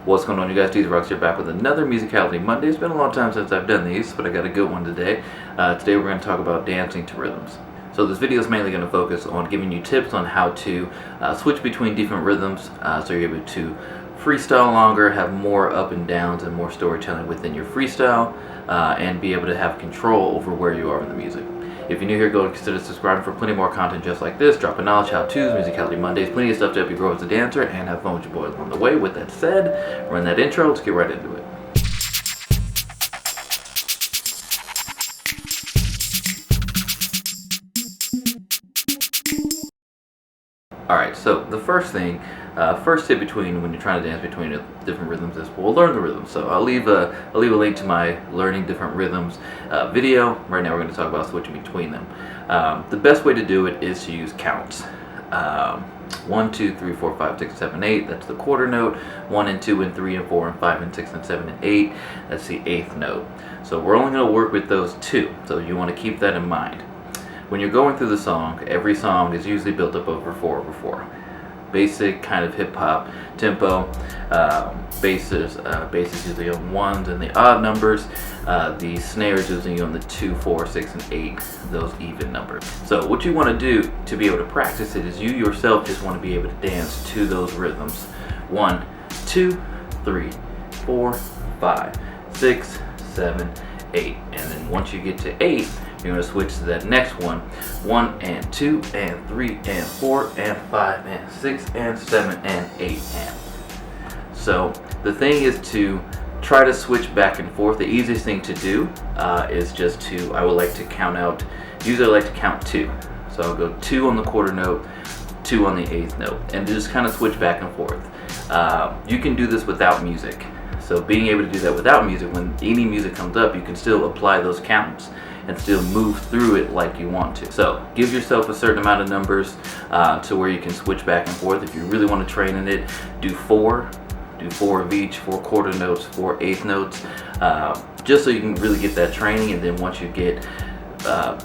What's going on, you guys? DZRCKS here, back with another Musicality Monday. It's been a long time since I've done these, but I got a good one today. Today we're going to talk about dancing to rhythms. So this video is mainly going to focus on giving you tips on how to switch between different rhythms, so you're able to freestyle longer, have more up and downs and more storytelling within your freestyle, and be able to have control over where you are in the music. If you're new here, go and consider subscribing for plenty more content just like this. Dropping knowledge, how-tos, Musicality Mondays, plenty of stuff to help you grow as a dancer and have fun with your boys along the way. With that said, run that intro, let's get right into it. Alright, so the first thing, first tip between when you're trying to dance between different rhythms is we'll learn the rhythm. So I'll leave a link to my learning different rhythms video. Right now we're going to talk about switching between them. The best way to do it is to use counts. 1, 2, 3, 4, 5, 6, 7, 8. That's the quarter note. 1 and 2 and 3 and 4 and 5 and 6 and 7 and 8. That's the eighth note. So we're only going to work with those two. So you want to keep that in mind. When you're going through the song, every song is usually built up over 4 over 4. Basic kind of hip hop tempo. Basses usually on ones and the odd numbers. The snares usually on the 2, 4, 6, and 8, those even numbers. So what you want to do to be able to practice it is you yourself just want to be able to dance to those rhythms. 1, 2, 3, 4, 5, 6, 7, 8. And then once you get to 8, you're going to switch to that next one. 1 and 2 and 3 and 4 and 5 and 6 and 7 and 8 and. So the thing is to try to switch back and forth. The easiest thing to do is just to, I would like to count out, usually I like to count 2. So I'll go 2 on the quarter note, 2 on the eighth note, and just kind of switch back and forth. You can do this without music. So being able to do that without music, when any music comes up, you can still apply those counts and still move through it like you want to. So give yourself a certain amount of numbers to where you can switch back and forth. If you really want to train in it, do 4 of each, 4 quarter notes, 4 eighth notes, just so you can really get that training. And then once you get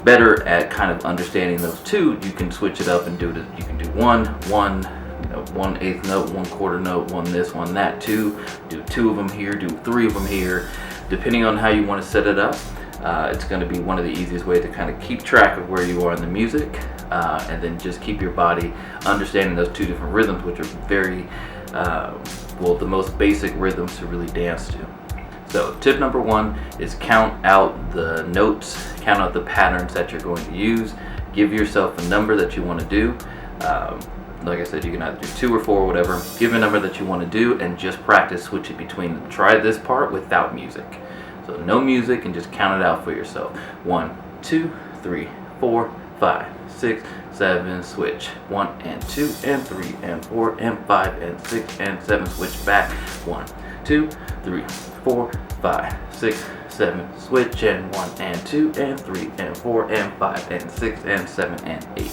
better at kind of understanding those two, you can switch it up and do it. You can do 1 eighth note, 1 quarter note, 1 this, 1 that, 2, do 2 of them here, do 3 of them here, depending on how you want to set it up. It's going to be one of the easiest ways to kind of keep track of where you are in the music, and then just keep your body understanding those two different rhythms, which are very, the most basic rhythms to really dance to. So tip number 1 is count out the notes, count out the patterns that you're going to use. Give yourself a number that you want to do. Like I said, you can either do 2 or 4 or whatever. Give a number that you want to do and just practice switching between them. Try this part without music. So no music, and just count it out for yourself. 1, 2, 3, 4, 5, 6, 7, switch. 1 and 2 and 3 and 4 and 5 and 6 and 7, switch back. 1, 2, 3, 4, 5, 6, 7, switch, and 1 and 2 and 3 and 4 and 5 and 6 and 7 and 8.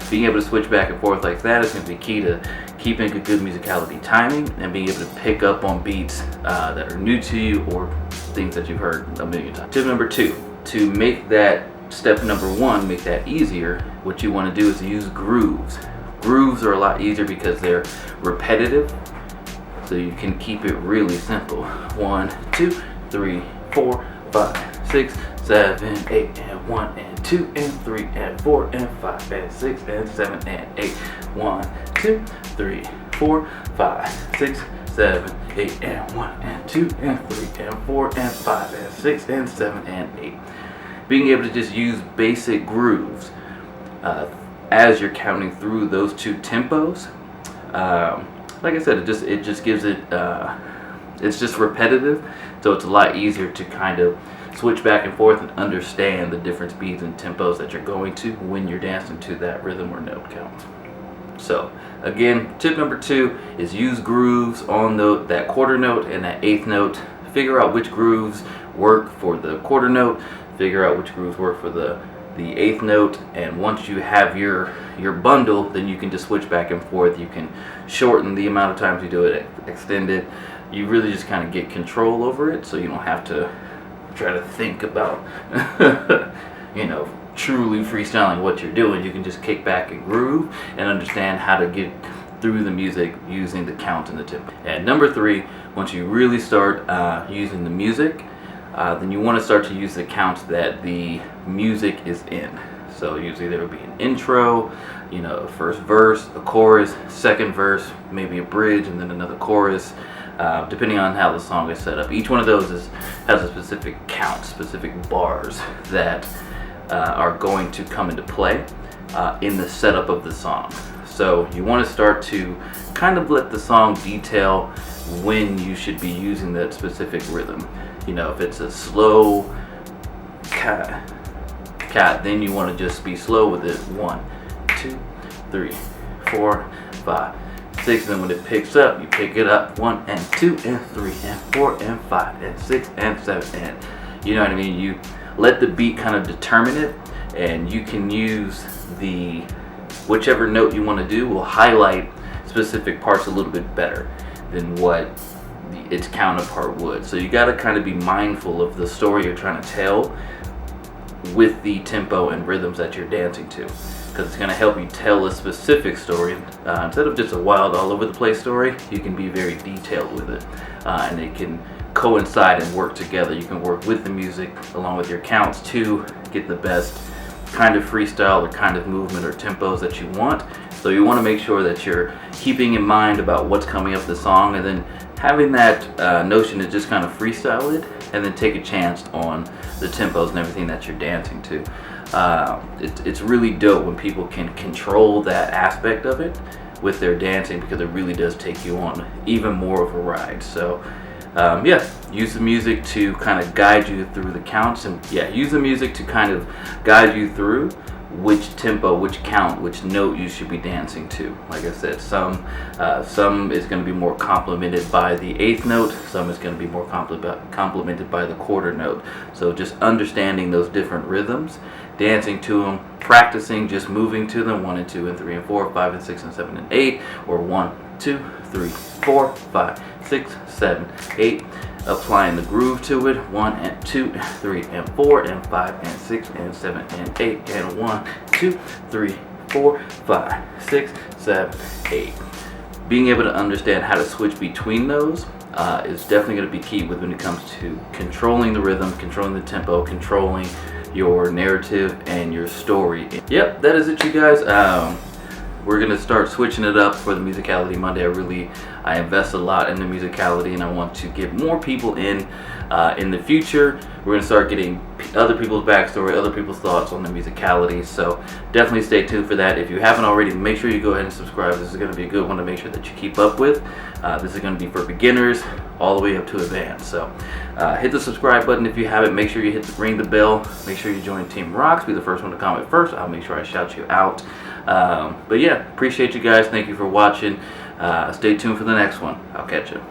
Being able to switch back and forth like that is going to be key to keeping a good musicality timing and being able to pick up on beats that are new to you or things that you've heard a million times. Tip number 2, to make that step number 1, make that easier, what you want to do is use grooves. Grooves are a lot easier because they're repetitive, so you can keep it really simple. 1, 2, 3, 4, 5, 6, 7, 8, and 1 and 2 and 3 and 4 and 5 and 6 and 7 and 8. 1, 2, 3, 4, 5, 6, 7, 8, and 1 and 2 and 3 and 4 and 5 and 6 and 7 and 8. Being able to just use basic grooves as you're counting through those two tempos. Like I said, it just gives it. It's just repetitive, so it's a lot easier to kind of switch back and forth and understand the different speeds and tempos that you're going to when you're dancing to that rhythm or note count. So again, tip number 2 is use grooves on that quarter note and that eighth note. Figure out which grooves work for the quarter note, figure out which grooves work for the eighth note, and once you have your bundle, then you can just switch back and forth. You can shorten the amount of times you do it, extend it. You really just kind of get control over it, so you don't have to try to think about truly freestyling what you're doing. You can just kick back and groove and understand how to get through the music using the count and the tempo. And number 3, once you really start using the music, then you want to start to use the counts that the music is in. So usually there would be an intro, you know, first verse, a chorus, second verse, maybe a bridge, and then another chorus, depending on how the song is set up. Each one of those has a specific count, specific bars that are going to come into play in the setup of the song. So you want to start to kind of let the song detail when you should be using that specific rhythm. You know, if it's a slow cat, then you want to just be slow with it. 1, 2, 3, 4, 5, 6. Then when it picks up, you pick it up 1 and 2 and 3 and 4 and 5 and 6 and 7, and you know what I mean. You let the beat kind of determine it, and you can use the whichever note you want to do will highlight specific parts a little bit better than what its counterpart would. So you got to kind of be mindful of the story you're trying to tell with the tempo and rhythms that you're dancing to, because it's going to help you tell a specific story. Instead of just a wild all over the place story, you can be very detailed with it, and it can coincide and work together. You can work with the music along with your counts to get the best kind of freestyle or kind of movement or tempos that you want. So you want to make sure that you're keeping in mind about what's coming up the song, and then having that notion to just kind of freestyle it and then take a chance on the tempos and everything that you're dancing to. It's really dope when people can control that aspect of it with their dancing, because it really does take you on even more of a ride. So yeah, use the music to kind of guide you through the counts, and yeah, use the music to kind of guide you through which tempo, which count, which note you should be dancing to. Like I said, some is going to be more complemented by the 8th note, some is going to be more complemented by the quarter note. So just understanding those different rhythms, dancing to them, practicing just moving to them, 1 and 2 and 3 and 4, 5 and 6 and 7 and 8, or 1, 2, 3, 4, 5, 6, 7, 8. Applying the groove to it, 1 and 2, 3 and 4 and 5 and 6 and 7 and 8, and 1, 2, 3, 4, 5, 6, 7, 8. Being able to understand how to switch between those is definitely going to be key when it comes to controlling the rhythm, controlling the tempo, controlling your narrative and your story. Yep, that is it, you guys. We're going to start switching it up for the Musicality Monday. I invest a lot in the Musicality, and I want to get more people in the future. We're going to start getting other people's backstory, other people's thoughts on the Musicality. So definitely stay tuned for that. If you haven't already, make sure you go ahead and subscribe. This is going to be a good one to make sure that you keep up with. This is going to be for beginners all the way up to advanced. So hit the subscribe button if you haven't. Make sure you ring the bell. Make sure you join Team Rocks. Be the first one to comment first. I'll make sure I shout you out. But yeah, appreciate you guys. Thank you for watching. Stay tuned for the next one. I'll catch you.